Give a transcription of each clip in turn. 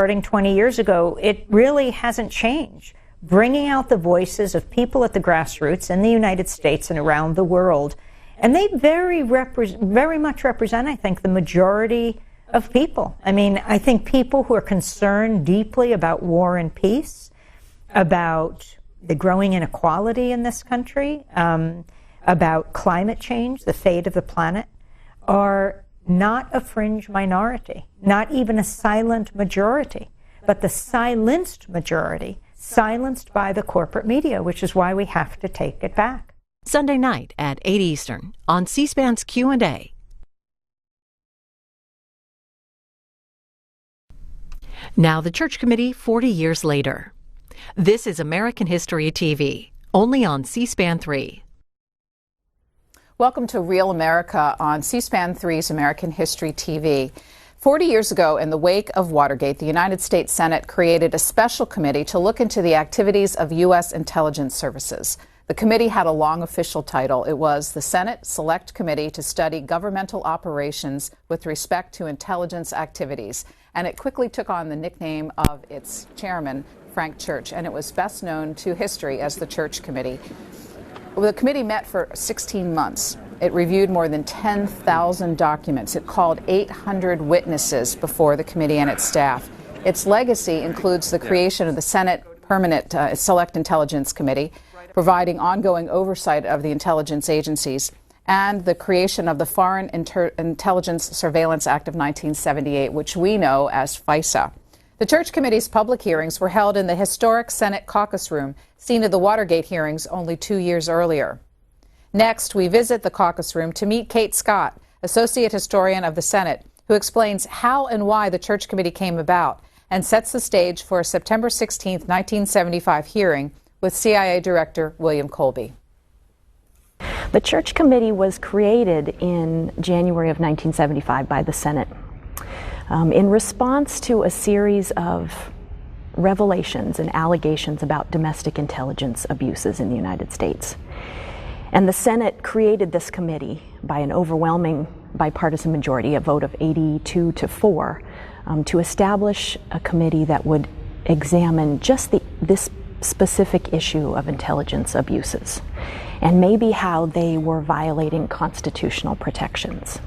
starting 20 years ago, it really hasn't changed. Bringing out the voices of people at the grassroots in the United States and around the world. And they very much represent, I think, the majority of people. I mean, I think people who are concerned deeply about war and peace, about the growing inequality in this country, about climate change, the fate of the planet, are not a fringe minority, not even a silent majority, but the silenced majority, silenced by the corporate media, which is why we have to take it back. Sunday night at 8 Eastern on C-SPAN's Q&A. Now the Church Committee 40 years later. This is American History TV, only on C-SPAN 3. Welcome to Real America on C-SPAN 3's American History TV. 40 years ago, in the wake of Watergate, the United States Senate created a special committee to look into the activities of U.S. intelligence services. The committee had a long official title. It was the Senate Select Committee to Study Governmental Operations with respect to intelligence activities. And it quickly took on the nickname of its chairman, Frank Church, and it was best known to history as the Church Committee. The committee met for 16 months. It reviewed more than 10,000 documents. It called 800 witnesses before the committee and its staff. Its legacy includes the creation of the Senate Permanent Select Intelligence Committee, providing ongoing oversight of the intelligence agencies, and the creation of the Foreign Intelligence Surveillance Act of 1978, which we know as FISA. The Church Committee's public hearings were held in the historic Senate caucus room, scene of the Watergate hearings only 2 years earlier. Next, we visit the caucus room to meet Kate Scott, Associate Historian of the Senate, who explains how and why the Church Committee came about and sets the stage for a September 16, 1975 hearing with CIA Director William Colby. The Church Committee was created in January of 1975 by the Senate in response to a series of revelations and allegations about domestic intelligence abuses in the United States. And the Senate created this committee by an overwhelming bipartisan majority, a vote of 82 to 4, to establish a committee that would examine just this specific issue of intelligence abuses and maybe how they were violating constitutional protections.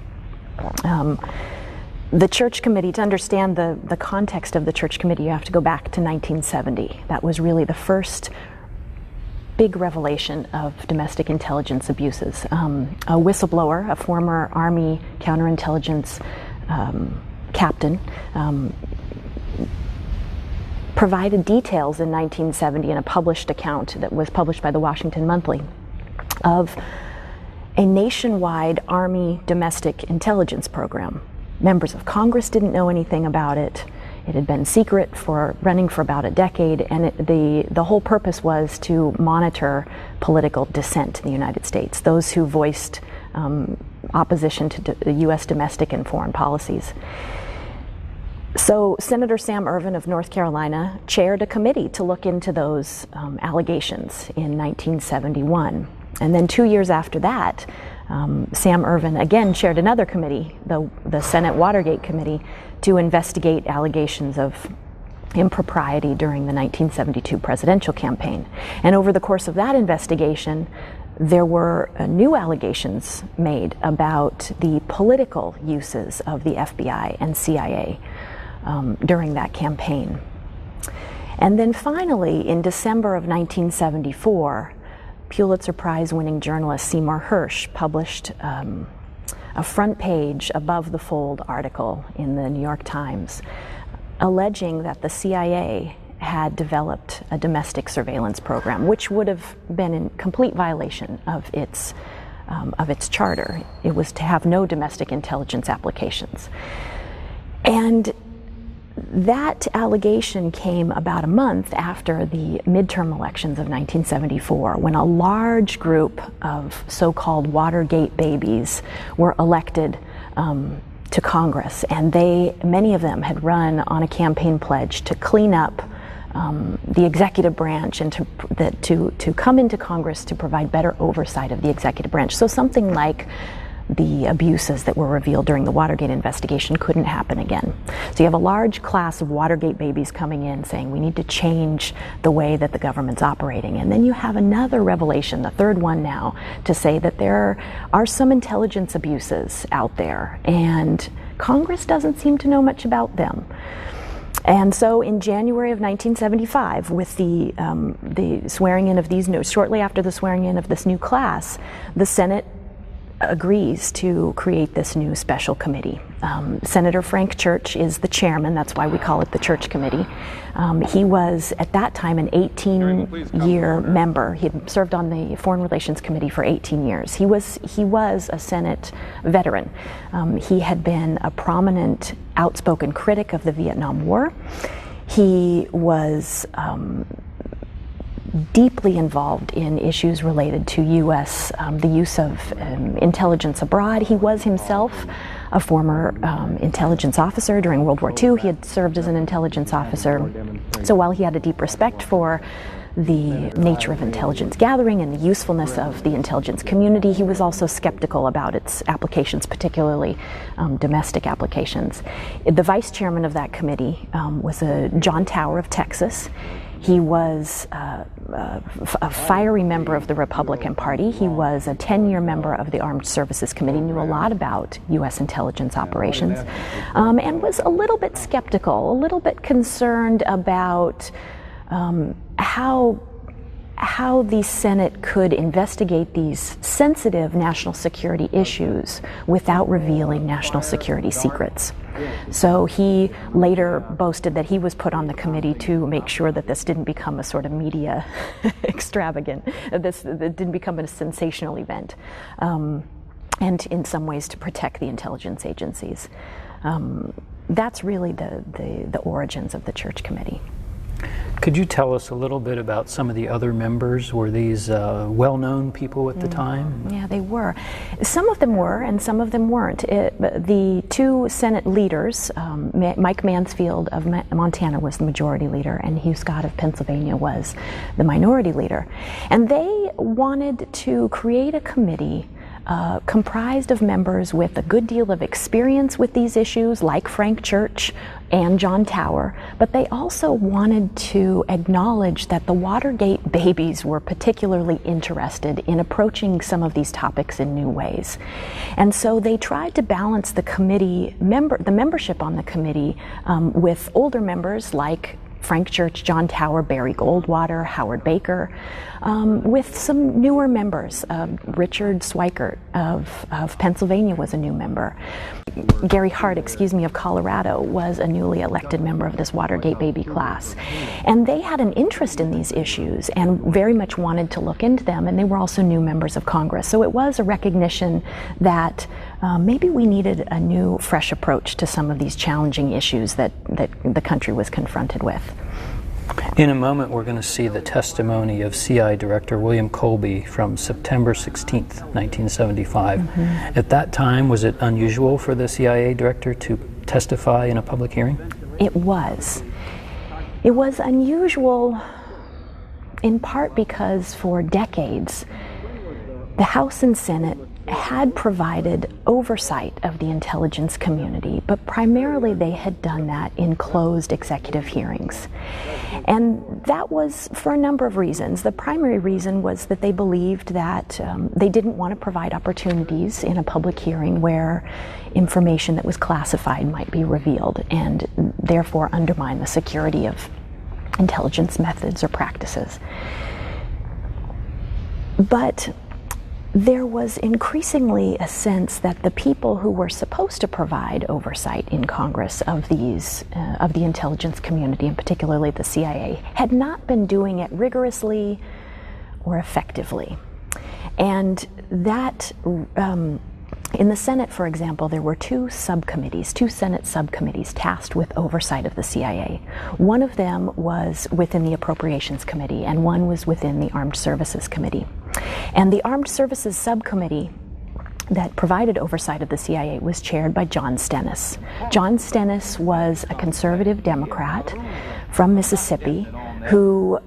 The Church Committee, to understand the context of the Church Committee, you have to go back to 1970. That was really the first big revelation of domestic intelligence abuses. A whistleblower, a former Army counterintelligence captain, provided details in 1970 in a published account that was published by the Washington Monthly of a nationwide Army domestic intelligence program. Members of Congress didn't know anything about it. It had been secret running for about a decade, and the whole purpose was to monitor political dissent in the United States, those who voiced opposition to the U.S. domestic and foreign policies. So Senator Sam Ervin of North Carolina chaired a committee to look into those allegations in 1971. And then 2 years after that, Sam Ervin again chaired another committee, the Senate Watergate Committee, to investigate allegations of impropriety during the 1972 presidential campaign. And over the course of that investigation, there were new allegations made about the political uses of the FBI and CIA during that campaign. And then finally, in December of 1974, Pulitzer Prize-winning journalist Seymour Hersh published a front page above the fold article in the New York Times alleging that the CIA had developed a domestic surveillance program, which would have been in complete violation of its charter. It was to have no domestic intelligence applications. And that allegation came about a month after the midterm elections of 1974, when a large group of so-called Watergate babies were elected to Congress, and many of them had run on a campaign pledge to clean up the executive branch and to come into Congress to provide better oversight of the executive branch. So something like the abuses that were revealed during the Watergate investigation couldn't happen again. So you have a large class of Watergate babies coming in saying we need to change the way that the government's operating. And then you have another revelation, the third one now, to say that there are some intelligence abuses out there and Congress doesn't seem to know much about them. And so in January of 1975, with the swearing in of these new, shortly after the swearing in of this new class, the Senate agrees to create this new special committee. Senator Frank Church is the chairman, that's why we call it the Church Committee. He was at that time an 18-year member. He had served on the Foreign Relations Committee for 18 years. He was a Senate veteran. He had been a prominent, outspoken critic of the Vietnam War. He was deeply involved in issues related to U.S., the use of intelligence abroad. He was himself a former intelligence officer during World War II. He had served as an intelligence officer. So while he had a deep respect for the nature of intelligence gathering and the usefulness of the intelligence community, he was also skeptical about its applications, particularly domestic applications. The vice chairman of that committee was John Tower of Texas. He was a fiery member of the Republican Party. He was a 10-year member of the Armed Services Committee, knew a lot about U.S. intelligence operations, and was a little bit skeptical, a little bit concerned about how the Senate could investigate these sensitive national security issues without revealing national security secrets. So he later boasted that he was put on the committee to make sure that this didn't become a sort of media extravagant, that didn't become a sensational event, and in some ways to protect the intelligence agencies. That's really the origins of the Church Committee. Could you tell us a little bit about some of the other members? Were these well-known people at the time? Yeah, they were. Some of them were, and some of them weren't. The two Senate leaders, Mike Mansfield of Montana was the majority leader, and Hugh Scott of Pennsylvania was the minority leader. And they wanted to create a committee comprised of members with a good deal of experience with these issues, like Frank Church and John Tower, but they also wanted to acknowledge that the Watergate babies were particularly interested in approaching some of these topics in new ways. And so they tried to balance the committee the membership on the committee with older members like Frank Church, John Tower, Barry Goldwater, Howard Baker, with some newer members. Richard Swikert of Pennsylvania was a new member. Gary Hart, of Colorado was a newly elected member of this Watergate baby class. And they had an interest in these issues and very much wanted to look into them, and they were also new members of Congress. So it was a recognition that maybe we needed a new, fresh approach to some of these challenging issues that the country was confronted with. In a moment, we're going to see the testimony of CIA Director William Colby from September 16th, 1975. Mm-hmm. At that time, was it unusual for the CIA director to testify in a public hearing? It was. It was unusual in part because for decades, the House and Senate had provided oversight of the intelligence community, but primarily they had done that in closed executive hearings. And that was for a number of reasons. The primary reason was that they believed that they didn't want to provide opportunities in a public hearing where information that was classified might be revealed and therefore undermine the security of intelligence methods or practices. But there was increasingly a sense that the people who were supposed to provide oversight in Congress of these, of the intelligence community, and particularly the CIA, had not been doing it rigorously or effectively. And that, in the Senate, for example, there were two Senate subcommittees tasked with oversight of the CIA. One of them was within the Appropriations Committee, and one was within the Armed Services Committee. And the Armed Services Subcommittee that provided oversight of the CIA was chaired by John Stennis. John Stennis was a conservative Democrat from Mississippi who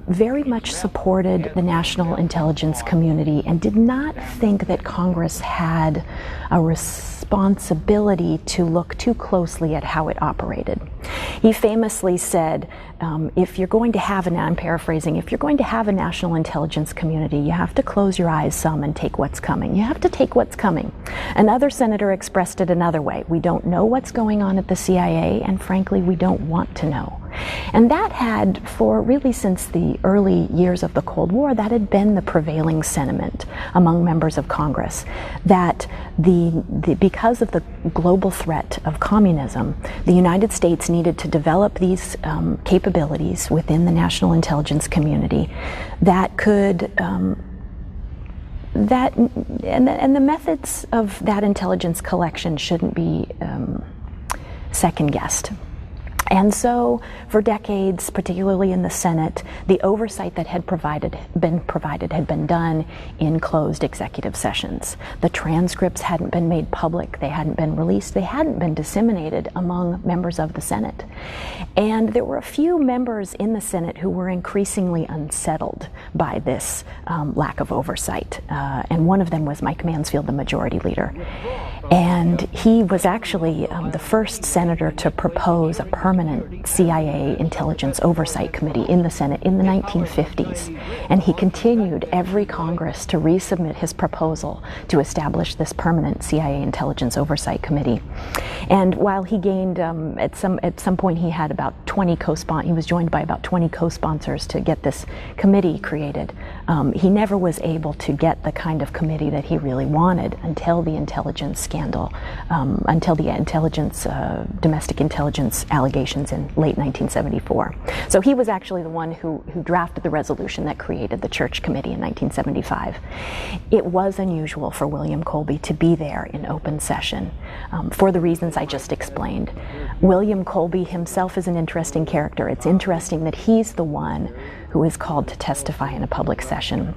very much supported the national intelligence community and did not think that Congress had a responsibility to look too closely at how it operated. He famously said, if you're going to have, and I'm paraphrasing, if you're going to have a national intelligence community, you have to close your eyes some and take what's coming. You have to take what's coming. Another senator expressed it another way. We don't know what's going on at the CIA, and frankly, we don't want to know. And that had, for really since the early years of the Cold War, that had been the prevailing sentiment among members of Congress, that because of the global threat of communism, the United States needed to develop these capabilities within the national intelligence community that could and the methods of that intelligence collection shouldn't be second-guessed. And so, for decades, particularly in the Senate, the oversight that had been provided had been done in closed executive sessions. The transcripts hadn't been made public, they hadn't been released, they hadn't been disseminated among members of the Senate. And there were a few members in the Senate who were increasingly unsettled by this lack of oversight. And one of them was Mike Mansfield, the majority leader. And he was actually the first senator to propose a permanent CIA intelligence oversight committee in the Senate in the 1950s. And he continued every Congress to resubmit his proposal to establish this permanent CIA intelligence oversight committee. And while he gained, at some point he had about 20 he was joined by about 20 co-sponsors to get this committee created. He never was able to get the kind of committee that he really wanted until the intelligence scandal, until the domestic intelligence allegations in late 1974. So he was actually the one who drafted the resolution that created the Church Committee in 1975. It was unusual for William Colby to be there in open session for the reasons I just explained. William Colby himself is an interesting character. It's interesting that he's the one who is called to testify in a public session.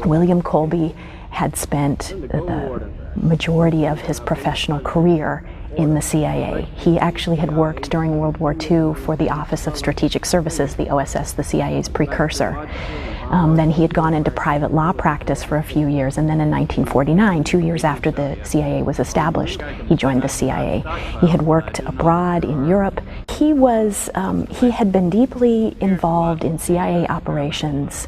William Colby had spent the majority of his professional career in the CIA. He actually had worked during World War II for the Office of Strategic Services, the OSS, the CIA's precursor. Then he had gone into private law practice for a few years, and then in 1949, 2 years after the CIA was established, he joined the CIA. He had worked abroad in Europe. He had been deeply involved in CIA operations,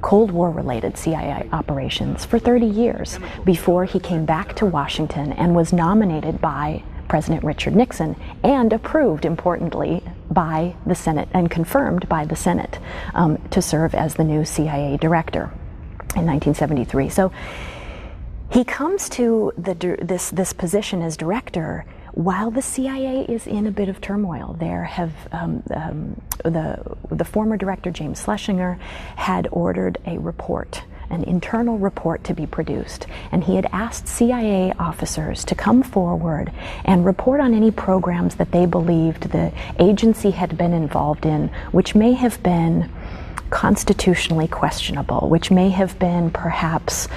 Cold War-related CIA operations, for 30 years before he came back to Washington and was nominated by President Richard Nixon and approved, importantly, by the Senate and confirmed by the Senate to serve as the new CIA director in 1973. So he comes to this position as director while the CIA is in a bit of turmoil. There have the former director, James Schlesinger, had ordered a report, an internal report, to be produced, and he had asked CIA officers to come forward and report on any programs that they believed the agency had been involved in, which may have been constitutionally questionable, which may have been perhaps,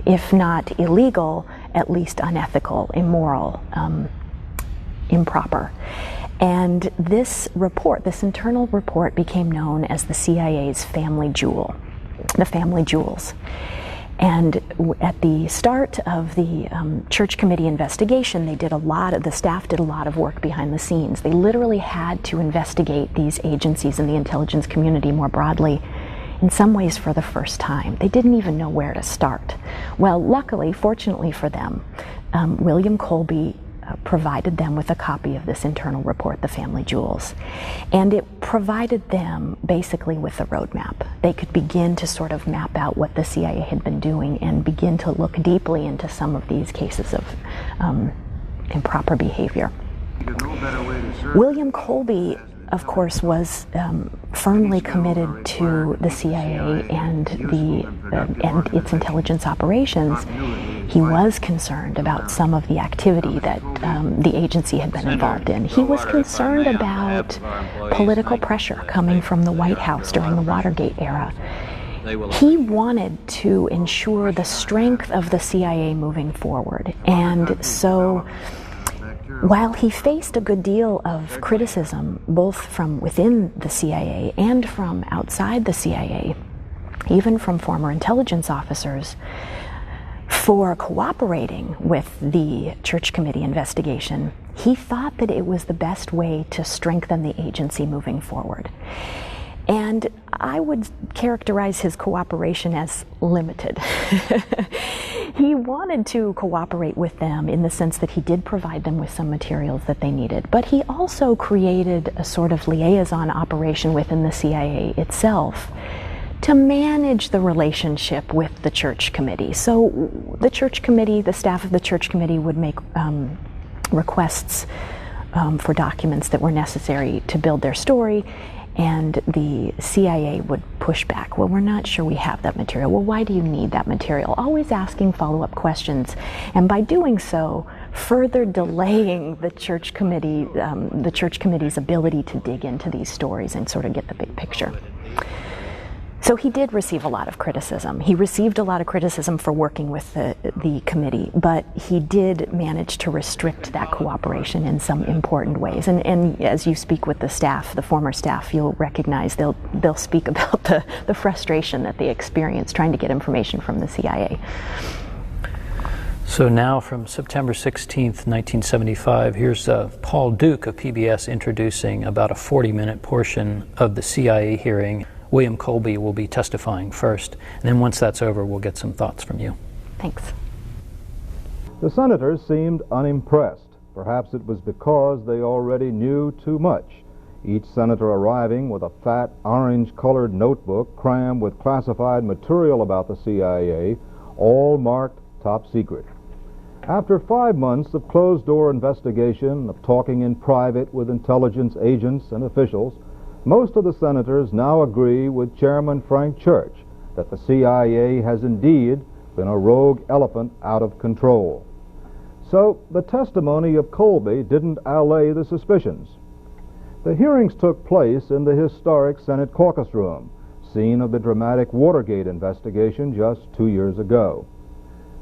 if not illegal, at least unethical, immoral, improper. And this report, this internal report, became known as the CIA's family jewel, the family jewels. And at the start of the Church Committee investigation, the staff did a lot of work behind the scenes. They literally had to investigate these agencies in the intelligence community more broadly, in some ways for the first time. They didn't even know where to start. Well, luckily, fortunately for them, William Colby provided them with a copy of this internal report, The Family Jewels. And it provided them basically with a roadmap. They could begin to sort of map out what the CIA had been doing and begin to look deeply into some of these cases of improper behavior. William Colby, of course, was firmly committed to the CIA and its intelligence operations. He was concerned about some of the activity that the agency had been involved in. He was concerned about political pressure coming from the White House during the Watergate era. He wanted to ensure the strength of the CIA moving forward, and so While he faced a good deal of criticism, both from within the CIA and from outside the CIA, even from former intelligence officers, for cooperating with the Church Committee investigation, he thought that it was the best way to strengthen the agency moving forward. And I would characterize his cooperation as limited. He wanted to cooperate with them in the sense that he did provide them with some materials that they needed, but he also created a sort of liaison operation within the CIA itself to manage the relationship with the Church Committee. So the Church Committee, the staff of the Church Committee would make requests for documents that were necessary to build their story, and the CIA would push back. Well, we're not sure we have that material. Well, why do you need that material? Always asking follow-up questions, and by doing so, further delaying the Church Committee's ability to dig into these stories and sort of get the big picture. So he did receive a lot of criticism. He received a lot of criticism for working with the committee, but he did manage to restrict that cooperation in some important ways. And as you speak with the staff, the former staff, you'll recognize they'll speak about the frustration that they experienced trying to get information from the CIA. So now from September 16th, 1975, here's Paul Duke of PBS introducing about a 40-minute portion of the CIA hearing. William Colby will be testifying first, and then once that's over, we'll get some thoughts from you. Thanks. The senators seemed unimpressed. Perhaps it was because they already knew too much. Each senator arriving with a fat, orange-colored notebook crammed with classified material about the CIA, all marked top secret. After 5 months of closed-door investigation, of talking in private with intelligence agents and officials, most of the senators now agree with Chairman Frank Church that the CIA has indeed been a rogue elephant out of control. So the testimony of Colby didn't allay the suspicions. The hearings took place in the historic Senate caucus room, scene of the dramatic Watergate investigation just 2 years ago.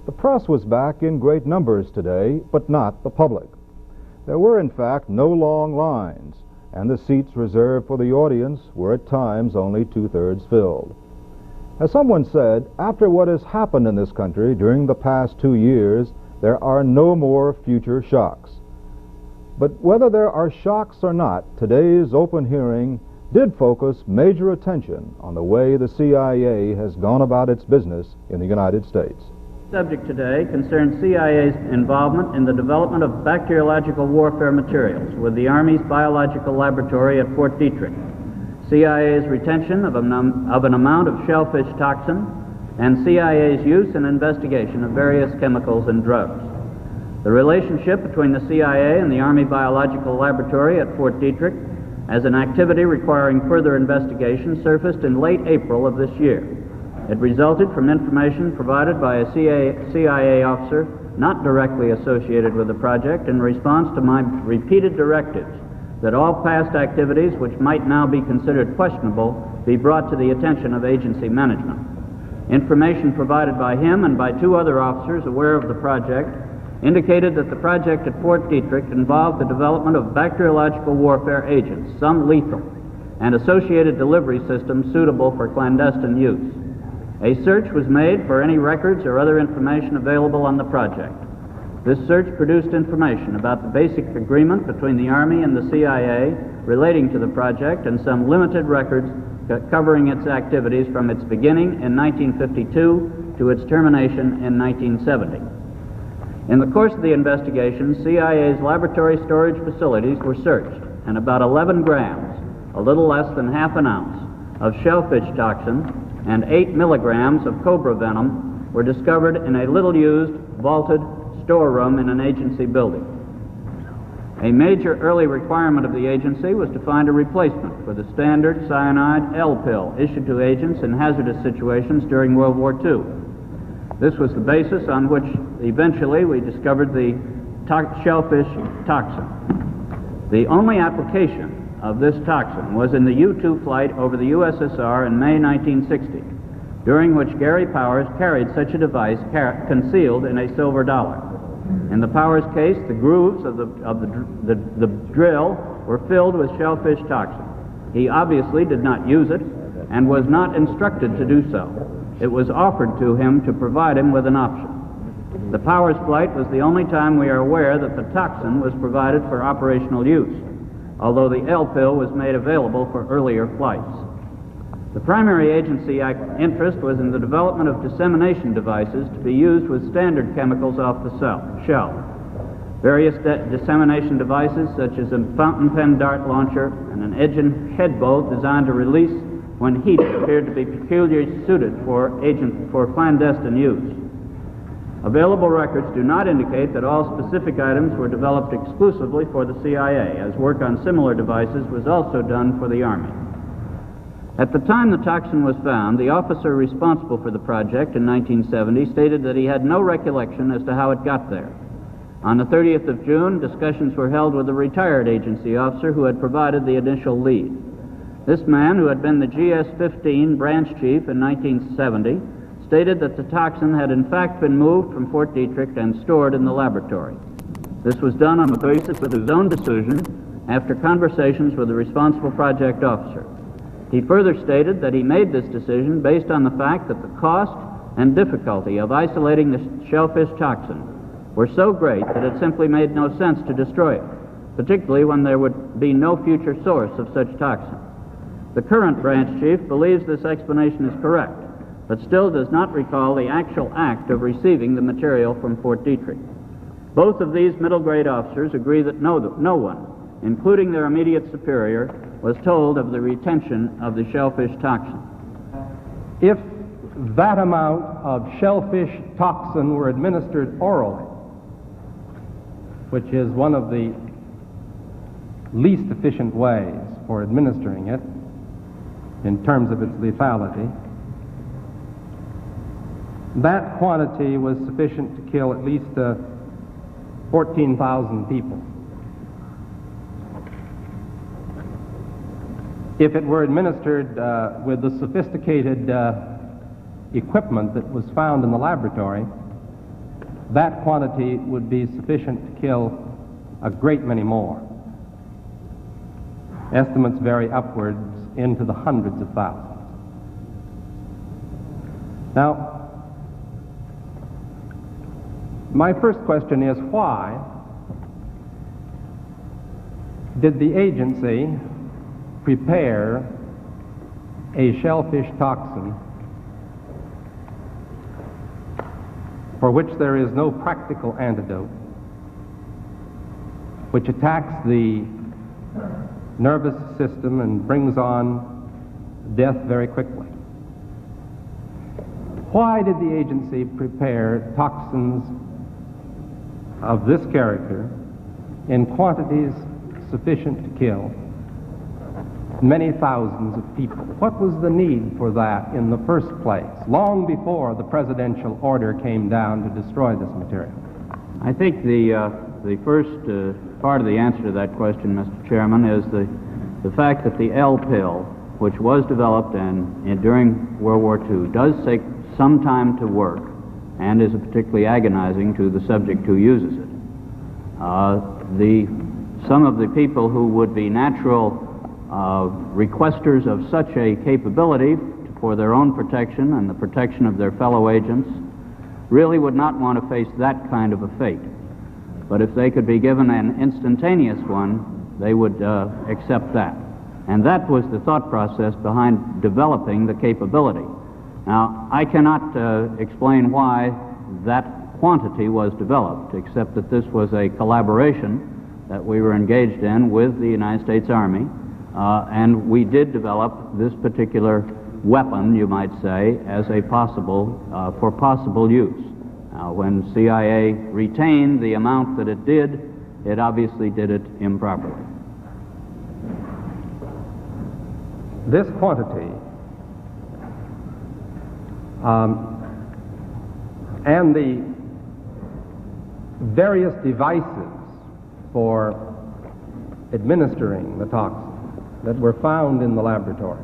The press was back in great numbers today, but not the public. There were, in fact, no long lines, and the seats reserved for the audience were at times only 2/3 filled. As someone said, after what has happened in this country during the past 2 years, there are no more future shocks. But whether there are shocks or not, today's open hearing did focus major attention on the way the CIA has gone about its business in the United States. The subject today concerns CIA's involvement in the development of bacteriological warfare materials with the Army's biological laboratory at Fort Detrick, CIA's retention of an amount of shellfish toxin, and CIA's use and investigation of various chemicals and drugs. The relationship between the CIA and the Army Biological Laboratory at Fort Detrick as an activity requiring further investigation surfaced in late April of this year. It resulted from information provided by a CIA officer not directly associated with the project in response to my repeated directives that all past activities which might now be considered questionable be brought to the attention of agency management. Information provided by him and by 2 other officers aware of the project indicated that the project at Fort Detrick involved the development of bacteriological warfare agents, some lethal, and associated delivery systems suitable for clandestine use. A search was made for any records or other information available on the project. This search produced information about the basic agreement between the Army and the CIA relating to the project and some limited records covering its activities from its beginning in 1952 to its termination in 1970. In the course of the investigation, CIA's laboratory storage facilities were searched, and about 11 grams, a little less than half an ounce, of shellfish toxin and 8 milligrams of cobra venom were discovered in a little-used, vaulted storeroom in an agency building. A major early requirement of the agency was to find a replacement for the standard cyanide L pill issued to agents in hazardous situations during World War II. This was the basis on which eventually we discovered the shellfish toxin. The only application of this toxin was in the U-2 flight over the USSR in May 1960, during which Gary Powers carried such a device concealed in a silver dollar. In the Powers case, the grooves of the drill were filled with shellfish toxin. He obviously did not use it and was not instructed to do so. It was offered to him to provide him with an option. The Powers flight was the only time we are aware that the toxin was provided for operational use, although the L pill was made available for earlier flights. The primary agency interest was in the development of dissemination devices to be used with standard chemicals off the shelf. Various dissemination devices, such as a fountain pen dart launcher and an engine head bolt designed to release when heated, appeared to be peculiarly suited for clandestine use. Available records do not indicate that all specific items were developed exclusively for the CIA, as work on similar devices was also done for the Army. At the time the toxin was found, the officer responsible for the project in 1970 stated that he had no recollection as to how it got there. On the 30th of June, discussions were held with a retired agency officer who had provided the initial lead. This man, who had been the GS-15 branch chief in 1970, stated that the toxin had in fact been moved from Fort Detrick and stored in the laboratory. This was done on the basis of his own decision after conversations with the responsible project officer. He further stated that he made this decision based on the fact that the cost and difficulty of isolating the shellfish toxin were so great that it simply made no sense to destroy it, particularly when there would be no future source of such toxin. The current branch chief believes this explanation is correct, but still does not recall the actual act of receiving the material from Fort Detrick. Both of these middle grade officers agree that no one, including their immediate superior, was told of the retention of the shellfish toxin. If that amount of shellfish toxin were administered orally, which is one of the least efficient ways for administering it in terms of its lethality, that quantity was sufficient to kill at least 14,000 people. If it were administered with the sophisticated equipment that was found in the laboratory, that quantity would be sufficient to kill a great many more. Estimates vary upwards into the hundreds of thousands. Now, my first question is, why did the agency prepare a shellfish toxin for which there is no practical antidote, which attacks the nervous system and brings on death very quickly? Why did the agency prepare toxins of this character in quantities sufficient to kill many thousands of people? What was the need for that in the first place, long before the presidential order came down to destroy this material? I think the first part of the answer to that question, Mr. Chairman, is the fact that the L pill, which was developed during World War II, does take some time to work and is particularly agonizing to the subject who uses it. Some of the people who would be natural requesters of such a capability for their own protection and the protection of their fellow agents really would not want to face that kind of a fate. But if they could be given an instantaneous one, they would accept that. And that was the thought process behind developing the capability. Now, I cannot explain why that quantity was developed, except that this was a collaboration that we were engaged in with the United States Army, and we did develop this particular weapon, you might say, as a for possible use. Now, when CIA retained the amount that it did, it obviously did it improperly. This quantity and the various devices for administering the toxin that were found in the laboratory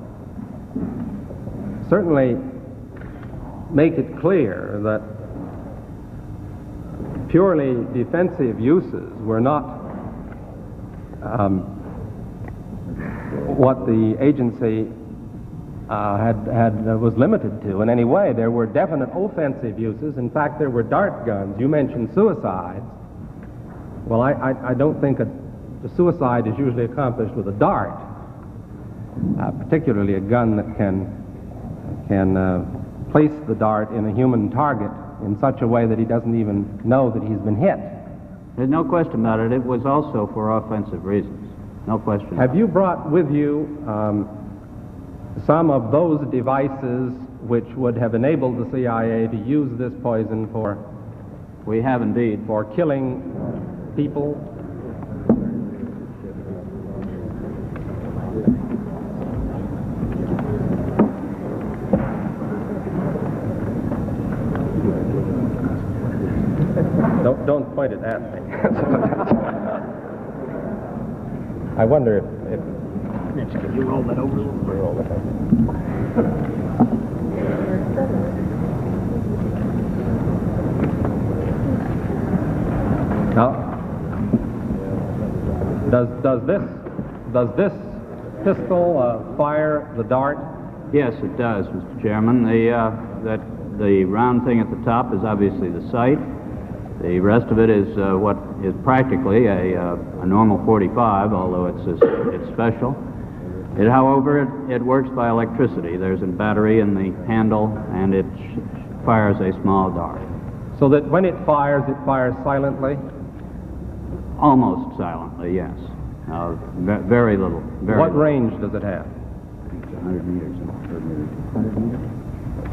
certainly make it clear that purely defensive uses were not what the agency was limited to in any way. There were definite offensive uses. In fact, there were dart guns. You mentioned suicides. Well, I don't think the suicide is usually accomplished with a dart, particularly a gun that can place the dart in a human target in such a way that he doesn't even know that he's been hit. There's no question about it. It was also for offensive reasons. No question. Have you brought with you some of those devices which would have enabled the CIA to use this poison for? We have indeed. For killing people? Don't point it at me. I wonder if you roll that over. Now, does this pistol fire the dart? Yes, it does, Mr. Chairman. The round thing at the top is obviously the sight. The rest of it is what is practically a normal 45, although it's special. However, it works by electricity. There's a battery in the handle, and it fires a small dart. So that when it fires silently? Almost silently, yes. Very little. What range does it have? 100 meters.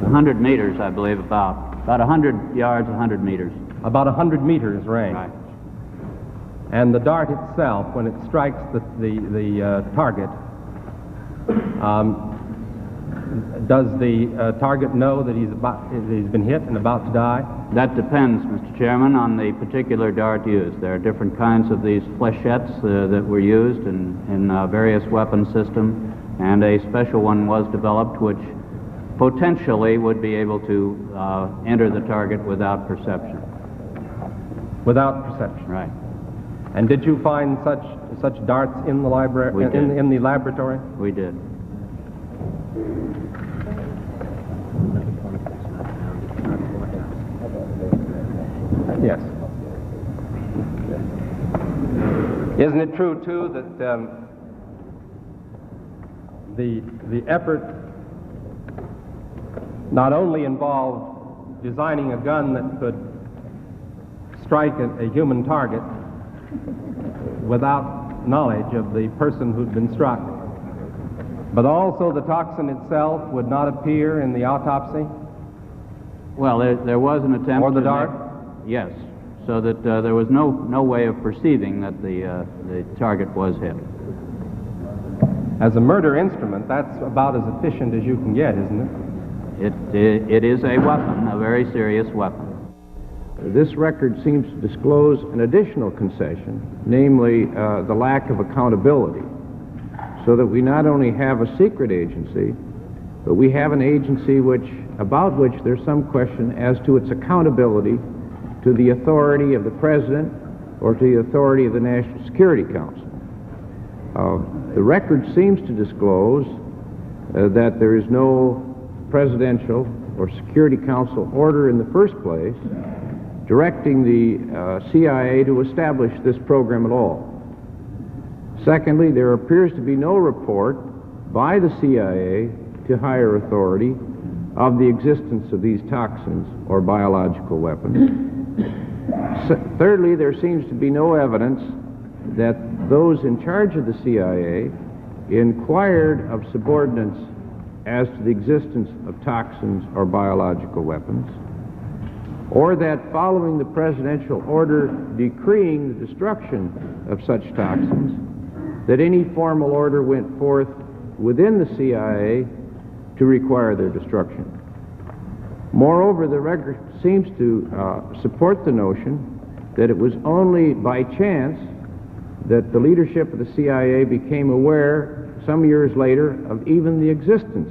100 meters, I believe, about 100 yards, 100 meters. About 100 meters range. Right. And the dart itself, when it strikes the target, does the target know that he's been hit and about to die? That depends, Mr. Chairman, on the particular dart used. There are different kinds of these flechettes that were used in various weapon systems, and a special one was developed which potentially would be able to enter the target without perception. Without perception. Right. And did you find such darts in the library, in the laboratory? We did. Yes. Isn't it true too that the effort not only involved designing a gun that could strike a human target without knowledge of the person who'd been struck, but also the toxin itself would not appear in the autopsy? Well, there was an attempt. Or the dart? Yes, so that there was no way of perceiving that the target was hit. As a murder instrument, that's about as efficient as you can get, isn't it? It is a weapon, a very serious weapon. This record seems to disclose an additional concession, namely the lack of accountability, so that we not only have a secret agency, but we have an agency about which there's some question as to its accountability to the authority of the President or to the authority of the National Security Council. The record seems to disclose that there is no presidential or Security Council order in the first place directing the CIA to establish this program at all. Secondly, there appears to be no report by the CIA to higher authority of the existence of these toxins or biological weapons. Thirdly, there seems to be no evidence that those in charge of the CIA inquired of subordinates as to the existence of toxins or biological weapons, or that following the presidential order decreeing the destruction of such toxins, that any formal order went forth within the CIA to require their destruction. Moreover, the record seems to support the notion that it was only by chance that the leadership of the CIA became aware some years later of even the existence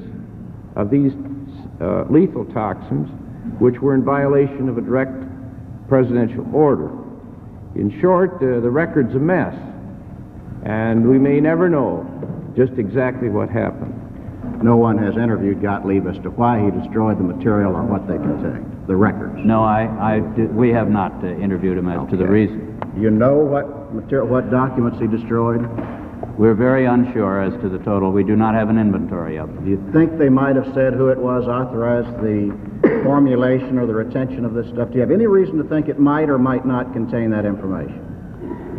of these lethal toxins, which were in violation of a direct presidential order. In short, the record's a mess, and we may never know just exactly what happened. No one has interviewed Gottlieb as to why he destroyed the material or what they contained, the records. No, we have not interviewed him as to the reason. You know what documents he destroyed? We're very unsure as to the total. We do not have an inventory of them. Do you think they might have said who it was authorized the formulation or the retention of this stuff? Do you have any reason to think it might or might not contain that information?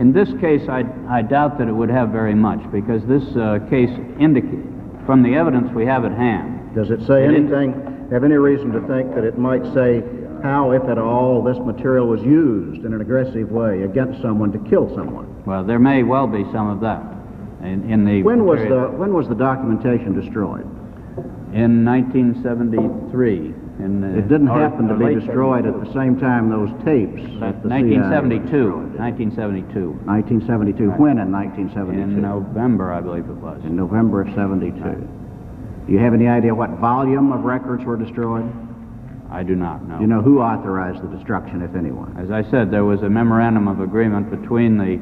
In this case, I doubt that it would have very much, because this case indicates, from the evidence we have at hand... Does it say anything, have any reason to think that it might say how, if at all, this material was used in an aggressive way against someone to kill someone? Well, there may well be some of that. When was the documentation destroyed? In 1973. It didn't happen to be destroyed at the same time those tapes at the 1972. 1972. 1972. When in 1972? In November, I believe it was. In November of 72. Do you have any idea what volume of records were destroyed? I do not know. Do you know who authorized the destruction, if anyone? As I said, there was a memorandum of agreement between the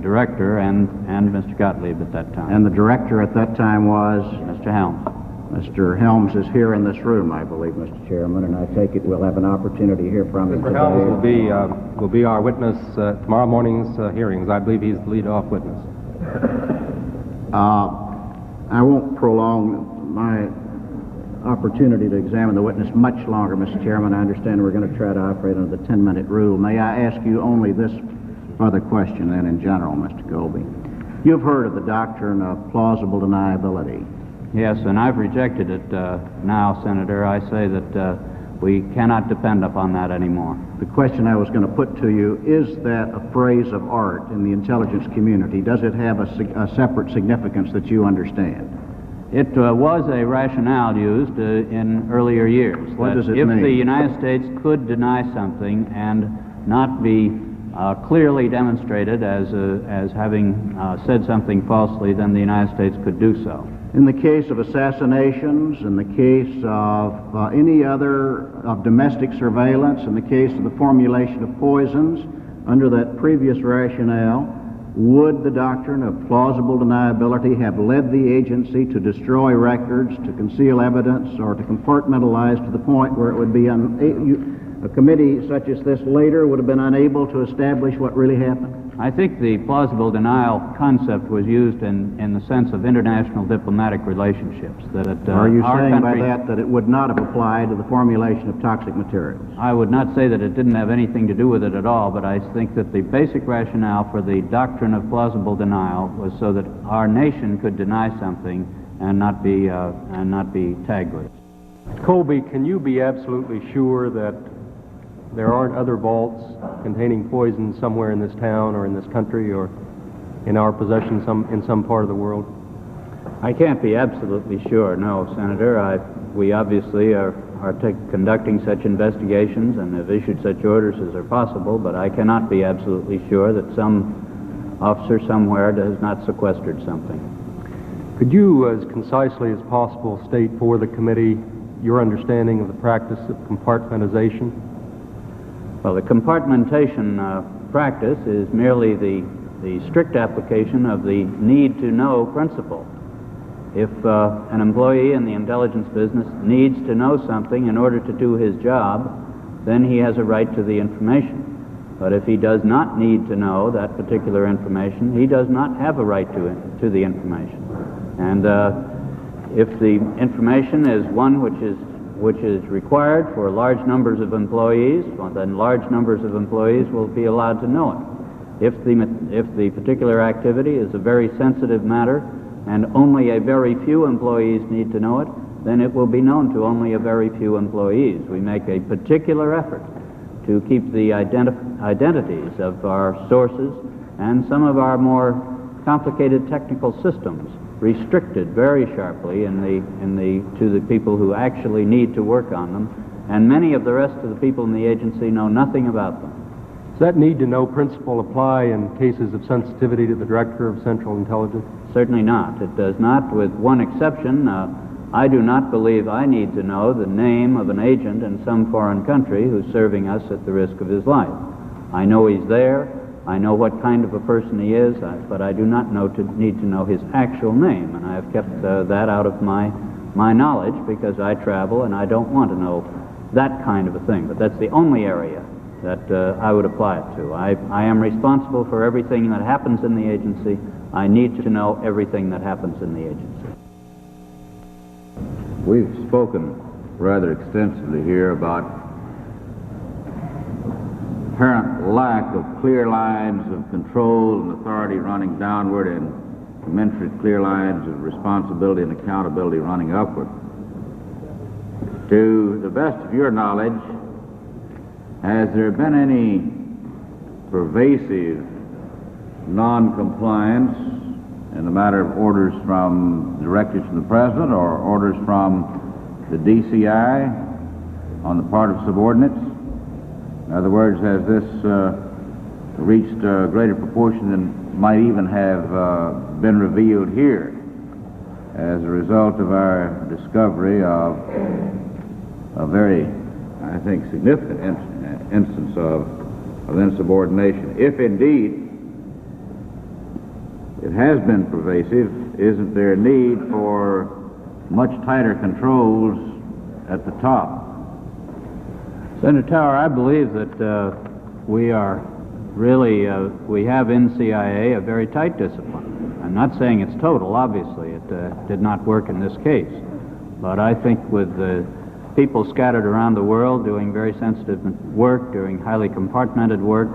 director and Mr. Gottlieb at that time. And the director at that time was? Mr. Helms. Mr. Helms is here in this room, I believe, Mr. Chairman, and I take it we'll have an opportunity to hear from him Mr. today. Helms will be our witness tomorrow morning's hearings. I believe he's the lead-off witness. I won't prolong my opportunity to examine the witness much longer, Mr. Chairman. I understand we're going to try to operate under the 10-minute rule. May I ask you only this other question then in general, Mr. Colby? You've heard of the doctrine of plausible deniability. Yes, and I've rejected it now, Senator. I say that we cannot depend upon that anymore. The question I was going to put to you, is that a phrase of art in the intelligence community? Does it have a separate significance that you understand? It was a rationale used in earlier years. What does it mean? If the United States could deny something and not be clearly demonstrated as having said something falsely, then the United States could do so. In the case of assassinations, in the case of any other of domestic surveillance, in the case of the formulation of poisons, under that previous rationale, would the doctrine of plausible deniability have led the agency to destroy records, to conceal evidence, or to compartmentalize to the point where it would be a committee such as this later would have been unable to establish what really happened? I think the plausible denial concept was used in the sense of international diplomatic relationships. Are you saying by that it would not have applied to the formulation of toxic materials? I would not say that it didn't have anything to do with it at all, but I think that the basic rationale for the doctrine of plausible denial was so that our nation could deny something and not be tagged with it. Colby, can you be absolutely sure that there aren't other vaults containing poison somewhere in this town or in this country or in our possession in some part of the world? I can't be absolutely sure, no, Senator. We obviously are conducting such investigations and have issued such orders as are possible, but I cannot be absolutely sure that some officer somewhere has not sequestered something. Could you, as concisely as possible, state for the committee your understanding of the practice of compartmentalization? Well, the compartmentation practice is merely the strict application of the need-to-know principle. If an employee in the intelligence business needs to know something in order to do his job, then he has a right to the information. But if he does not need to know that particular information, he does not have a right to the information. And if the information is one which is required for large numbers of employees, well, then large numbers of employees will be allowed to know it. If the particular activity is a very sensitive matter and only a very few employees need to know it, then it will be known to only a very few employees. We make a particular effort to keep the identities of our sources and some of our more complicated technical systems restricted very sharply to the people who actually need to work on them, and many of the rest of the people in the agency know nothing about them. Does that need-to-know principle apply in cases of sensitivity to the Director of Central Intelligence? Certainly not. It does not, with one exception. I do not believe I need to know the name of an agent in some foreign country who's serving us at the risk of his life. I know he's there, I know what kind of a person he is, but I do not need to know his actual name, and I have kept that out of my knowledge because I travel and I don't want to know that kind of a thing. But that's the only area that I would apply it to. I am responsible for everything that happens in the agency. I need to know everything that happens in the agency. We've spoken rather extensively here about apparent lack of clear lines of control and authority running downward and commensurate clear lines of responsibility and accountability running upward. To the best of your knowledge, has there been any pervasive non-compliance in the matter of orders from directives from the President or orders from the DCI on the part of subordinates? In other words, has this reached a greater proportion than might even have been revealed here as a result of our discovery of a very, I think, significant instance of insubordination? If indeed it has been pervasive, isn't there a need for much tighter controls at the top? Senator Tower, I believe that we are really, we have in CIA a very tight discipline. I'm not saying it's total, obviously. It did not work in this case. But I think with the people scattered around the world doing very sensitive work, doing highly compartmented work,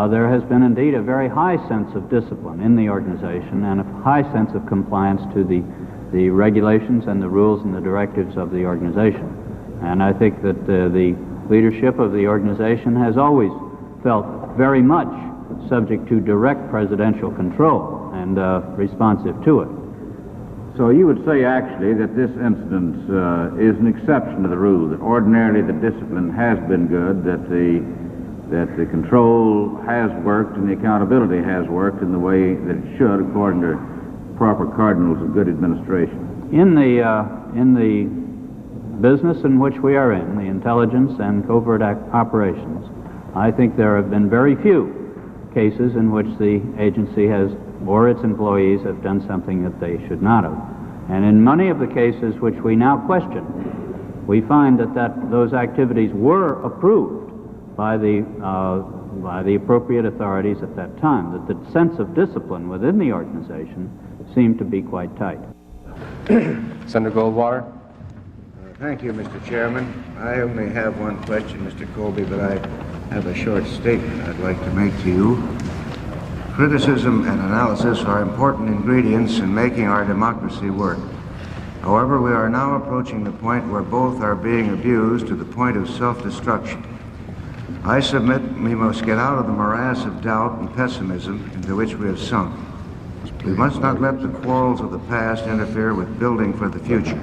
there has been indeed a very high sense of discipline in the organization and a high sense of compliance to the regulations and the rules and the directives of the organization. And I think that the leadership of the organization has always felt very much subject to direct presidential control and responsive to it. So you would say actually that this instance is an exception to the rule, that ordinarily the discipline has been good, that the control has worked and the accountability has worked in the way that it should according to proper cardinals of good administration. In the business in which we are in, the intelligence and covert operations, I think there have been very few cases in which the agency has, or its employees have done something that they should not have. And in many of the cases which we now question, we find that those activities were approved by the appropriate authorities at that time, that the sense of discipline within the organization seemed to be quite tight. Senator Goldwater. Thank you, Mr. Chairman. I only have one question, Mr. Colby, but I have a short statement I'd like to make to you. Criticism and analysis are important ingredients in making our democracy work. However, we are now approaching the point where both are being abused to the point of self-destruction. I submit we must get out of the morass of doubt and pessimism into which we have sunk. We must not let the quarrels of the past interfere with building for the future.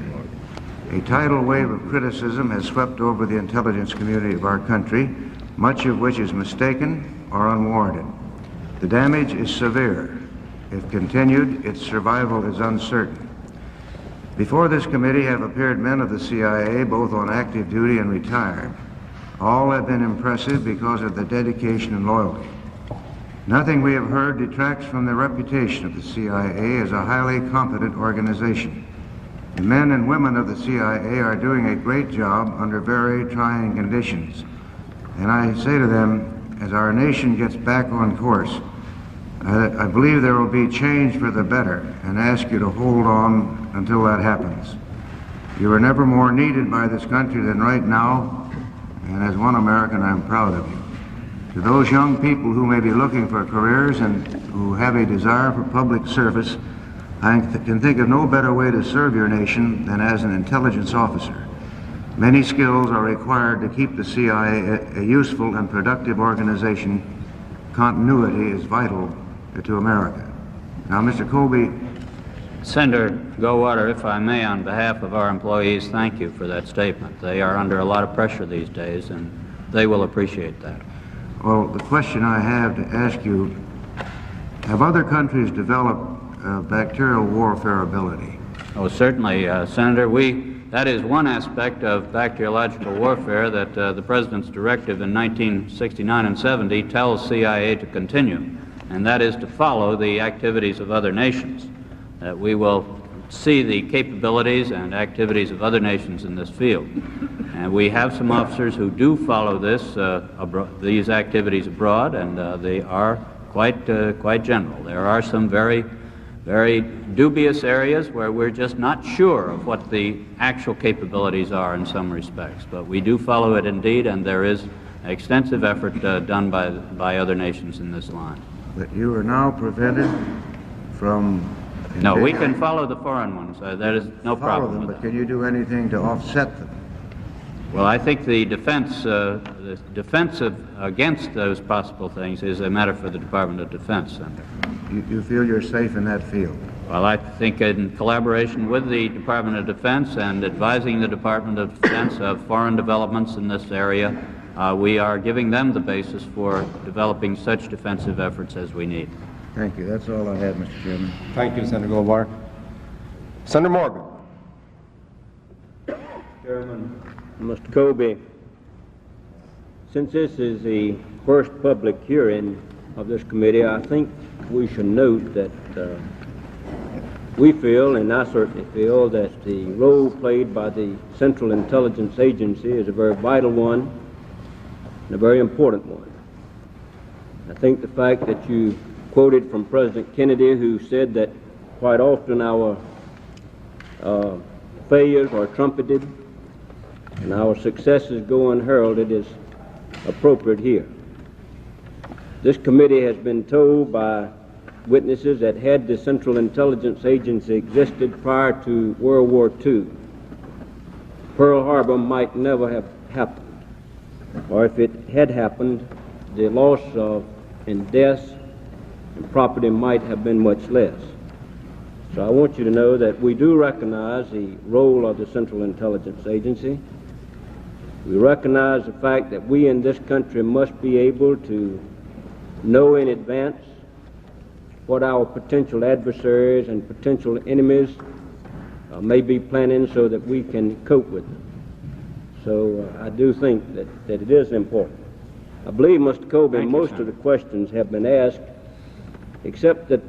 A tidal wave of criticism has swept over the intelligence community of our country, much of which is mistaken or unwarranted. The damage is severe. If continued, its survival is uncertain. Before this committee have appeared men of the CIA, both on active duty and retired. All have been impressive because of their dedication and loyalty. Nothing we have heard detracts from the reputation of the CIA as a highly competent organization. The men and women of the CIA are doing a great job under very trying conditions. And I say to them, as our nation gets back on course, I believe there will be change for the better, and ask you to hold on until that happens. You are never more needed by this country than right now, and as one American, I'm proud of you. To those young people who may be looking for careers and who have a desire for public service, I can think of no better way to serve your nation than as an intelligence officer. Many skills are required to keep the CIA a useful and productive organization. Continuity is vital to America. Now, Mr. Colby. Senator Goldwater, if I may, on behalf of our employees, thank you for that statement. They are under a lot of pressure these days, and they will appreciate that. Well, the question I have to ask you, have other countries developed bacterial warfare ability? Oh, certainly, Senator. That is one aspect of bacteriological warfare that the President's directive in 1969 and 70 tells CIA to continue, and that is to follow the activities of other nations. That we will see the capabilities and activities of other nations in this field. And we have some officers who do follow these activities abroad, and they are quite general. There are some very dubious areas where we're just not sure of what the actual capabilities are in some respects. But we do follow it indeed, and there is extensive effort done by other nations in this line. But you are now prevented from... No, we can follow the foreign ones. There is no problem with that. But can you do anything to offset them? Well, I think the defense against those possible things is a matter for the Department of Defense, Senator. You feel you're safe in that field? Well, I think in collaboration with the Department of Defense and advising the Department of Defense of foreign developments in this area, we are giving them the basis for developing such defensive efforts as we need. Thank you. That's all I have, Mr. Chairman. Thank you, Senator Goldwater. Senator Morgan. Chairman, Mr. Colby, since this is the first public hearing of this committee, I think we should note that we feel, and I certainly feel, that the role played by the Central Intelligence Agency is a very vital one and a very important one. I think the fact that you quoted from President Kennedy, who said that quite often our failures are trumpeted and our successes go unheralded, is appropriate here. This committee has been told by witnesses that had the Central Intelligence Agency existed prior to World War II, Pearl Harbor might never have happened, or if it had happened, the loss of and deaths and property might have been much less. So I want you to know that we do recognize the role of the Central Intelligence Agency. We recognize the fact that we in this country must be able to know in advance what our potential adversaries and potential enemies may be planning so that we can cope with them. So I do think that it is important. I believe, Mr. Colby, most of the questions have been asked, except that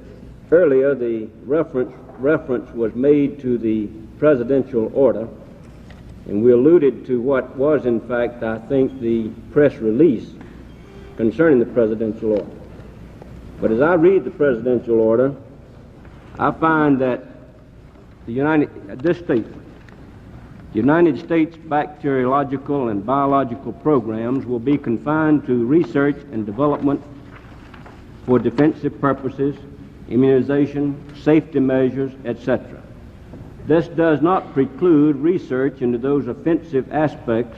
earlier the reference was made to the presidential order, and we alluded to what was, in fact, I think, the press release concerning the presidential order. But as I read the presidential order, I find that this statement, the United States bacteriological and biological programs will be confined to research and development for defensive purposes, immunization, safety measures, etc. This does not preclude research into those offensive aspects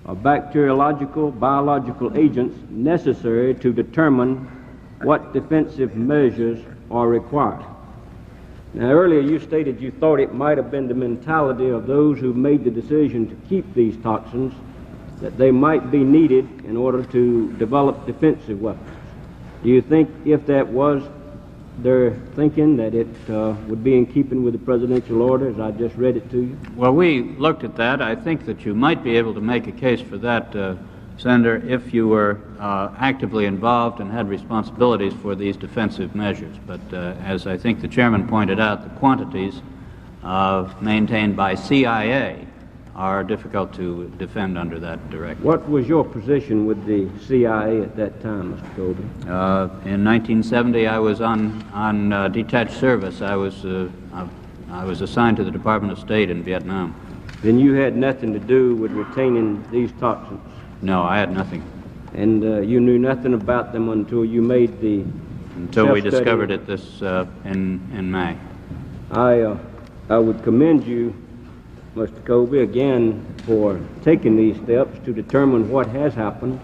of bacteriological, biological agents necessary to determine what defensive measures are required. Now, earlier you stated you thought it might have been the mentality of those who made the decision to keep these toxins, that they might be needed in order to develop defensive weapons. Do you think if that was their thinking, that it would be in keeping with the presidential order as I just read it to you? Well, we looked at that. I think that you might be able to make a case for that, Senator, if you were actively involved and had responsibilities for these defensive measures. But as I think the chairman pointed out, the quantities maintained by CIA are difficult to defend under that directive. What was your position with the CIA at that time, Mr. Colby? In 1970, I was on detached service. I was assigned to the Department of State in Vietnam. Then you had nothing to do with retaining these toxins? No, I had nothing. And you knew nothing about them until you made the until we discovered it this in May. I would commend you, Mr. Colby, again for taking these steps to determine what has happened.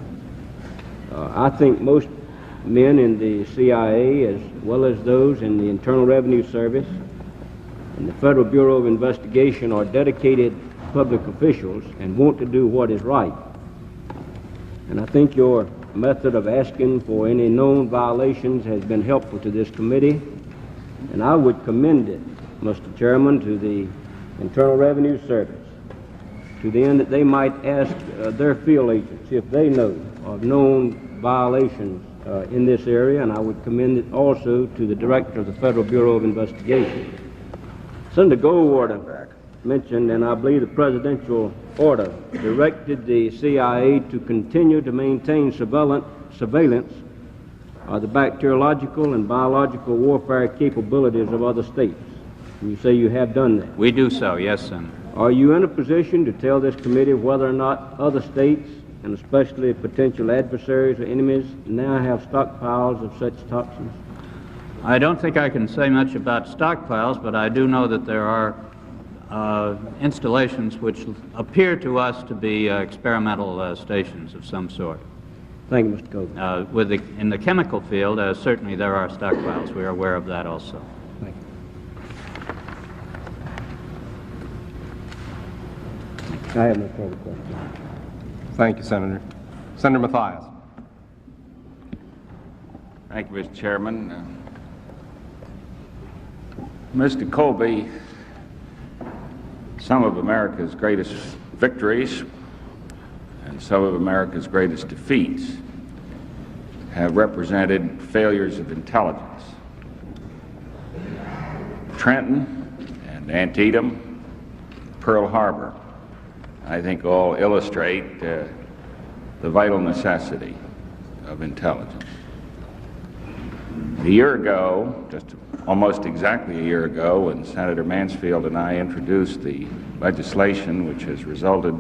I think most men in the CIA, as well as those in the Internal Revenue Service and the Federal Bureau of Investigation, are dedicated public officials and want to do what is right. And I think your method of asking for any known violations has been helpful to this committee, and I would commend it Mr. Chairman, to the Internal Revenue Service, to the end that they might ask their field agents if they know of known violations in this area, and I would commend it also to the Director of the Federal Bureau of Investigation. Senator Goldwater mentioned, and I believe the presidential order directed the CIA to continue to maintain surveillance of the bacteriological and biological warfare capabilities of other states. You say you have done that. We do so, yes, Senator. Are you in a position to tell this committee whether or not other states, and especially potential adversaries or enemies, now have stockpiles of such toxins? I don't think I can say much about stockpiles, but I do know that there are installations which appear to us to be experimental stations of some sort. Thank you, Mr. Colby. In the chemical field, certainly there are stockpiles. We are aware of that also. Thank you. I have no further questions. Thank you, Senator. Senator Mathias. Thank you, Mr. Chairman. Mr. Colby, some of America's greatest victories and some of America's greatest defeats have represented failures of intelligence. Trenton and Antietam, Pearl Harbor, I think all illustrate the vital necessity of intelligence. A year ago, just almost exactly a year ago, when Senator Mansfield and I introduced the legislation which has resulted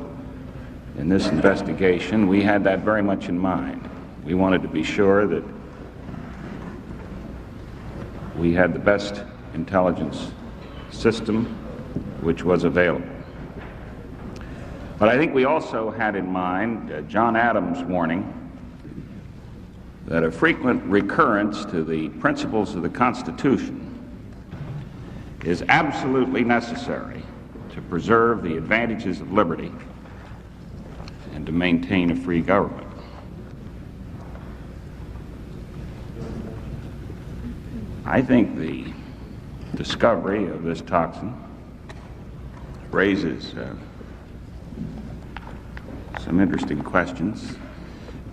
in this investigation, we had that very much in mind. We wanted to be sure that we had the best intelligence system which was available. But I think we also had in mind John Adams' warning that a frequent recurrence to the principles of the Constitution is absolutely necessary to preserve the advantages of liberty and to maintain a free government. I think the discovery of this toxin raises some interesting questions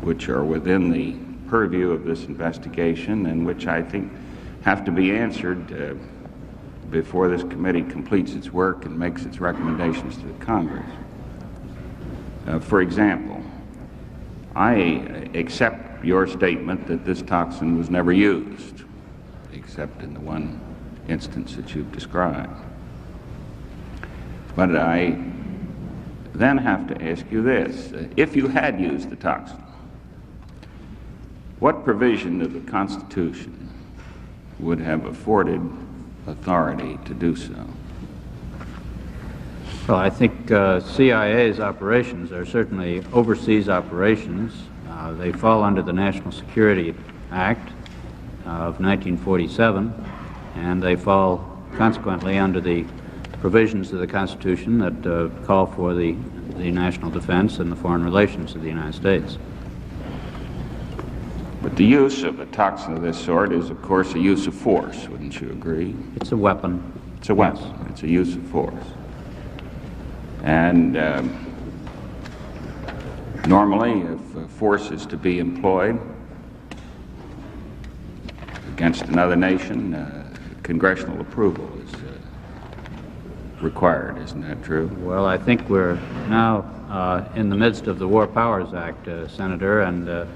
which are within the purview of this investigation and which I think have to be answered before this committee completes its work and makes its recommendations to the Congress. For example, I accept your statement that this toxin was never used, except in the one instance that you've described. But I then have to ask you this. If you had used the toxin, what provision of the Constitution would have afforded authority to do so? Well, I think CIA's operations are certainly overseas operations. They fall under the National Security Act of 1947, and they fall consequently under the provisions of the Constitution that call for the national defense and the foreign relations of the United States. But the use of a toxin of this sort is, of course, a use of force, wouldn't you agree? It's a weapon. It's a weapon. Yes. It's a use of force. And normally, if force is to be employed against another nation, congressional approval is required. Isn't that true? Well, I think we're now in the midst of the War Powers Act, Senator, and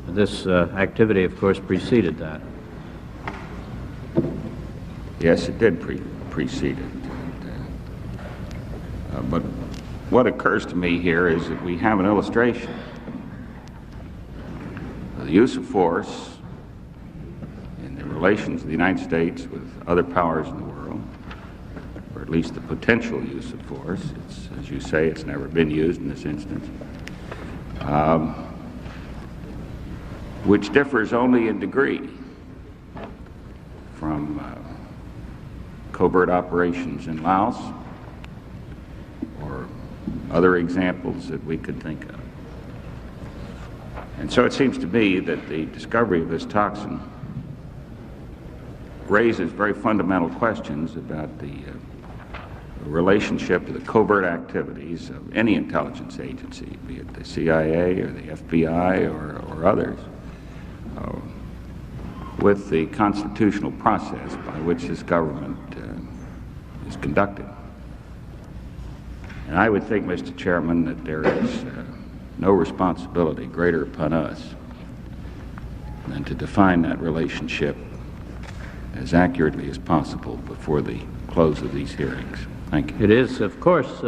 this activity, of course, preceded that. Yes, it did precede it. But what occurs to me here is that we have an illustration of the use of force in the relations of the United States with other powers in the world, or at least the potential use of force. It's, as you say, it's never been used in this instance, which differs only in degree from covert operations in Laos or other examples that we could think of. And so it seems to me that the discovery of this toxin raises very fundamental questions about the relationship to the covert activities of any intelligence agency, be it the CIA or the FBI or others, with the constitutional process by which this government is conducted. And I would think, Mr. Chairman, that there is no responsibility greater upon us than to define that relationship as accurately as possible before the close of these hearings. Thank you. It is, of course,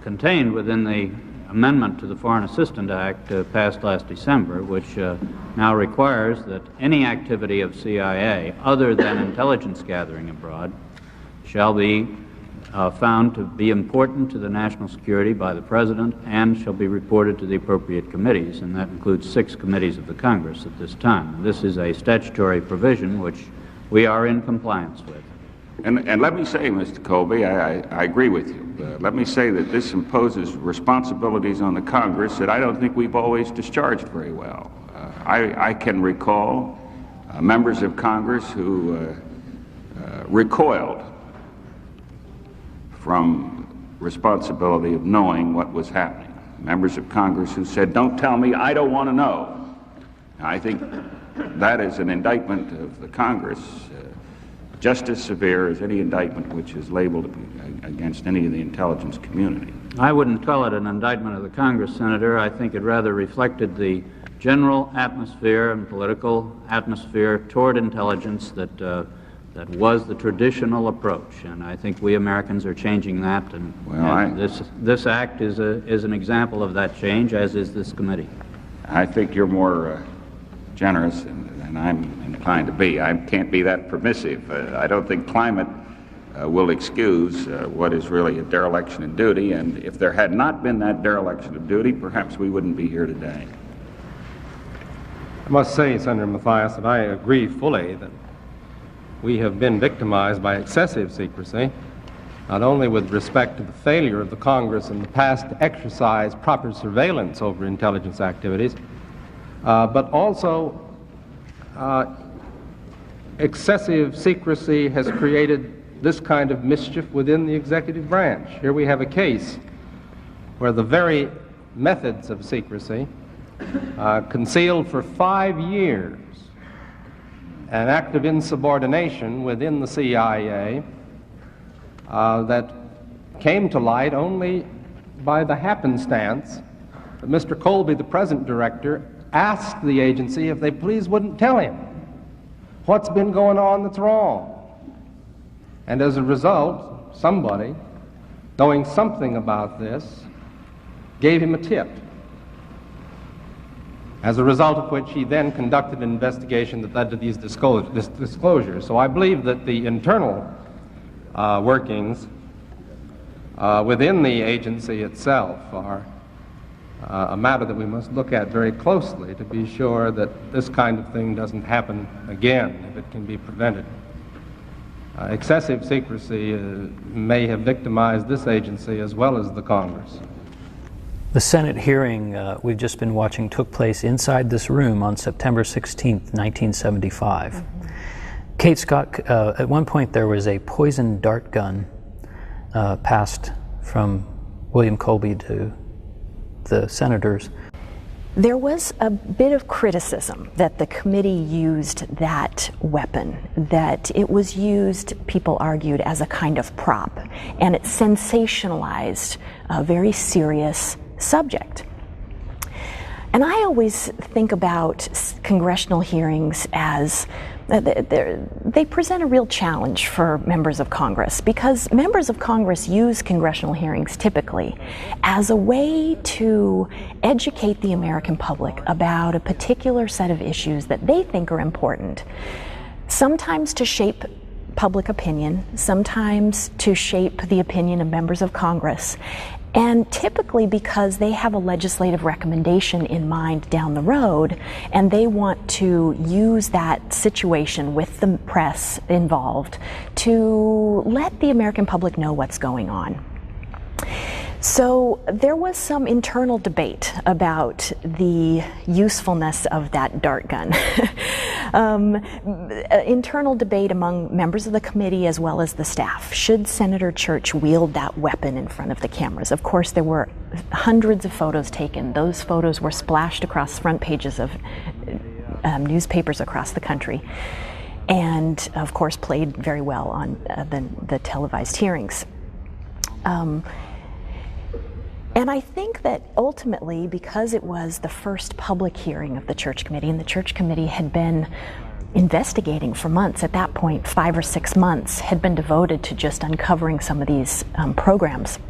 contained within the amendment to the Foreign Assistant Act passed last December, which now requires that any activity of CIA other than intelligence gathering abroad shall be found to be important to the national security by the President and shall be reported to the appropriate committees, and that includes 6 committees of the Congress at this time. This is a statutory provision which we are in compliance with. And let me say, Mr. Colby, I agree with you. Let me say that this imposes responsibilities on the Congress that I don't think we've always discharged very well. I can recall members of Congress who recoiled from responsibility of knowing what was happening. Members of Congress who said, "Don't tell me, I don't want to know." I think that is an indictment of the Congress, just as severe as any indictment which is labeled against any of the intelligence community. I wouldn't call it an indictment of the Congress, Senator. I think it rather reflected the general atmosphere and political atmosphere toward intelligence that was the traditional approach, and I think we Americans are changing that, and this act is an example of that change, as is this committee. I think you're more generous than I'm inclined to be. I can't be that permissive. I don't think climate will excuse what is really a dereliction of duty, and if there had not been that dereliction of duty, perhaps we wouldn't be here today. I must say, Senator Mathias, that I agree fully that we have been victimized by excessive secrecy, not only with respect to the failure of the Congress in the past to exercise proper surveillance over intelligence activities, but also excessive secrecy has created this kind of mischief within the executive branch. Here we have a case where the very methods of secrecy concealed for 5 years an act of insubordination within the CIA that came to light only by the happenstance that Mr. Colby, the present director, asked the agency if they please wouldn't tell him what's been going on that's wrong. And as a result, somebody, knowing something about this, gave him a tip, as a result of which he then conducted an investigation that led to these disclosures. So I believe that the internal workings within the agency itself are a matter that we must look at very closely to be sure that this kind of thing doesn't happen again if it can be prevented. Excessive secrecy may have victimized this agency as well as the Congress. The Senate hearing we've just been watching took place inside this room on September 16th, 1975. Mm-hmm. Kate Scott, at one point there was a poison dart gun passed from William Colby to the senators. There was a bit of criticism that the committee used that weapon, that it was used, people argued, as a kind of prop, and it sensationalized a very serious subject. And I always think about congressional hearings as they present a real challenge for members of Congress, because members of Congress use congressional hearings typically as a way to educate the American public about a particular set of issues that they think are important, sometimes to shape public opinion, sometimes to shape the opinion of members of Congress, and typically because they have a legislative recommendation in mind down the road, and they want to use that situation with the press involved to let the American public know what's going on. So there was some internal debate about the usefulness of that dart gun. Internal debate among members of the committee as well as the staff. Should Senator Church wield that weapon in front of the cameras? Of course, there were hundreds of photos taken. Those photos were splashed across front pages of newspapers across the country, and of course played very well on the televised hearings. And I think that ultimately, because it was the first public hearing of the Church Committee, and the Church Committee had been investigating for months, at that point 5 or 6 months had been devoted to just uncovering some of these programs.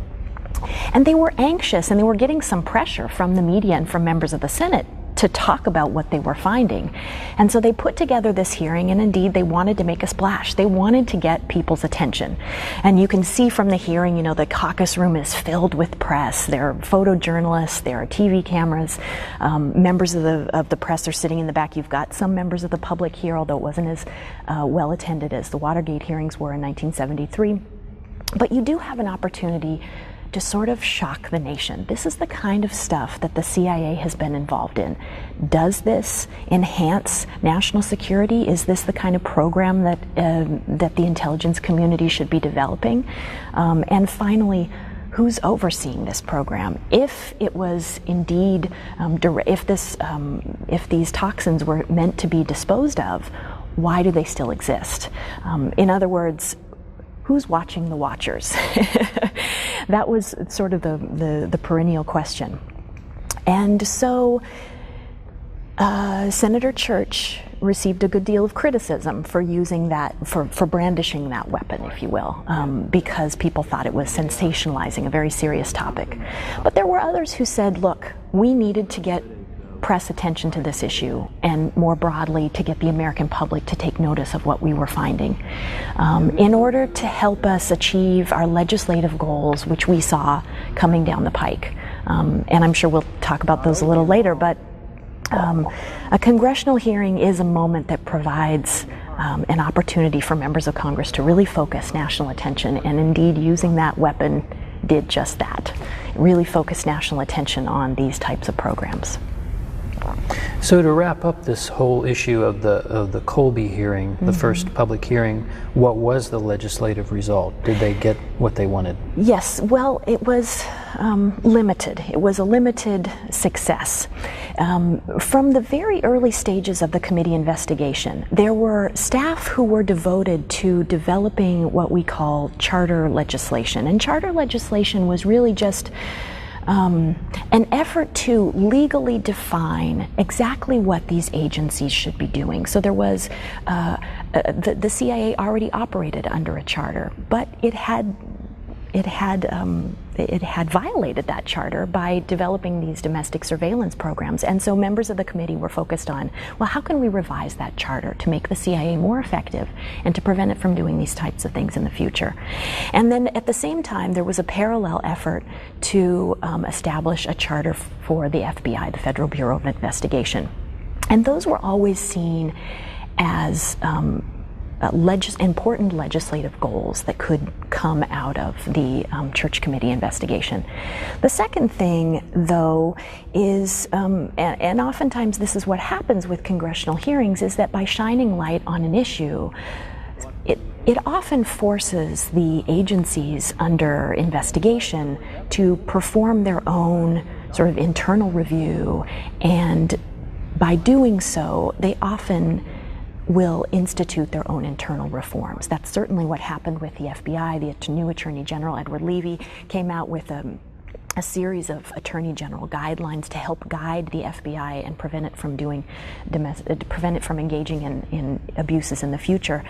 And they were anxious, and they were getting some pressure from the media and from members of the Senate to talk about what they were finding. And so they put together this hearing, and indeed they wanted to make a splash. They wanted to get people's attention. And you can see from the hearing, you know, the caucus room is filled with press. There are photojournalists, there are TV cameras, members of the press are sitting in the back. You've got some members of the public here, although it wasn't as well attended as the Watergate hearings were in 1973. But you do have an opportunity to sort of shock the nation. This is the kind of stuff that the CIA has been involved in. Does this enhance national security? Is this the kind of program that that the intelligence community should be developing? And finally, who's overseeing this program? If it was indeed, if these toxins were meant to be disposed of, why do they still exist? In other words, who's watching the watchers? That was sort of the perennial question. And so Senator Church received a good deal of criticism for using that, for brandishing that weapon, if you will, because people thought it was sensationalizing a very serious topic. But there were others who said, look, we needed to get press attention to this issue, and more broadly to get the American public to take notice of what we were finding in order to help us achieve our legislative goals, which we saw coming down the pike. And I'm sure we'll talk about those a little later, but a congressional hearing is a moment that provides an opportunity for members of Congress to really focus national attention, and indeed using that weapon did just that. It really focused national attention on these types of programs. So to wrap up this whole issue of the Colby hearing, the first public hearing, what was the legislative result? Did they get what they wanted? Yes, well, it was limited. It was a limited success. From the very early stages of the committee investigation, there were staff who were devoted to developing what we call charter legislation. And charter legislation was really just an effort to legally define exactly what these agencies should be doing. So there was, the CIA already operated under a charter, but it had violated that charter by developing these domestic surveillance programs. And so members of the committee were focused on, well, how can we revise that charter to make the CIA more effective and to prevent it from doing these types of things in the future? And then at the same time, there was a parallel effort to establish a charter for the FBI, the Federal Bureau of Investigation. And those were always seen as important legislative goals that could come out of the Church Committee investigation. The second thing, though, is, and oftentimes this is what happens with congressional hearings, is that by shining light on an issue, it often forces the agencies under investigation to perform their own sort of internal review, and by doing so, they often will institute their own internal reforms. That's certainly what happened with the FBI. The new Attorney General, Edward Levy, came out with a series of Attorney General guidelines to help guide the FBI and prevent it from engaging in abuses in the future.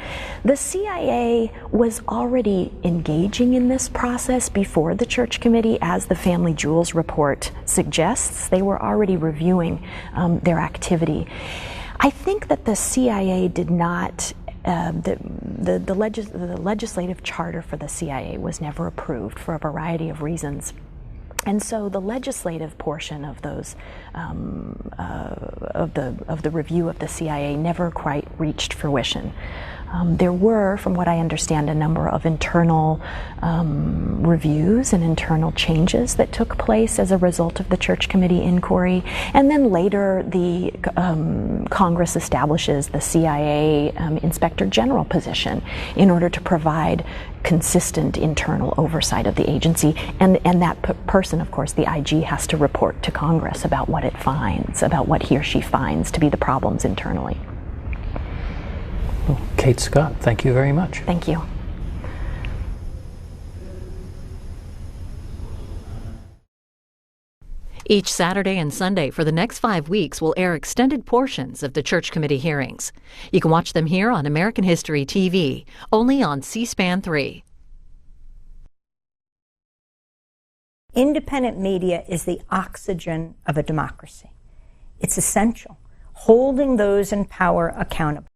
The CIA was already engaging in this process before the Church Committee, as the Family Jewels report suggests. They were already reviewing their activity. I think that the CIA did not, the legislative charter for the CIA was never approved for a variety of reasons. And so the legislative portion of those, of the review of the CIA never quite reached fruition. There were, from what I understand, a number of internal reviews and internal changes that took place as a result of the Church Committee inquiry. And then later, the Congress establishes the CIA Inspector General position in order to provide consistent internal oversight of the agency. And that person, of course, the IG, has to report to Congress about what it finds, about what he or she finds to be the problems internally. Well, Kate Scott, thank you very much. Thank you. Each Saturday and Sunday for the next 5 weeks will air extended portions of the Church Committee hearings. You can watch them here on American History TV, only on C-SPAN 3. Independent media is the oxygen of a democracy. It's essential, holding those in power accountable.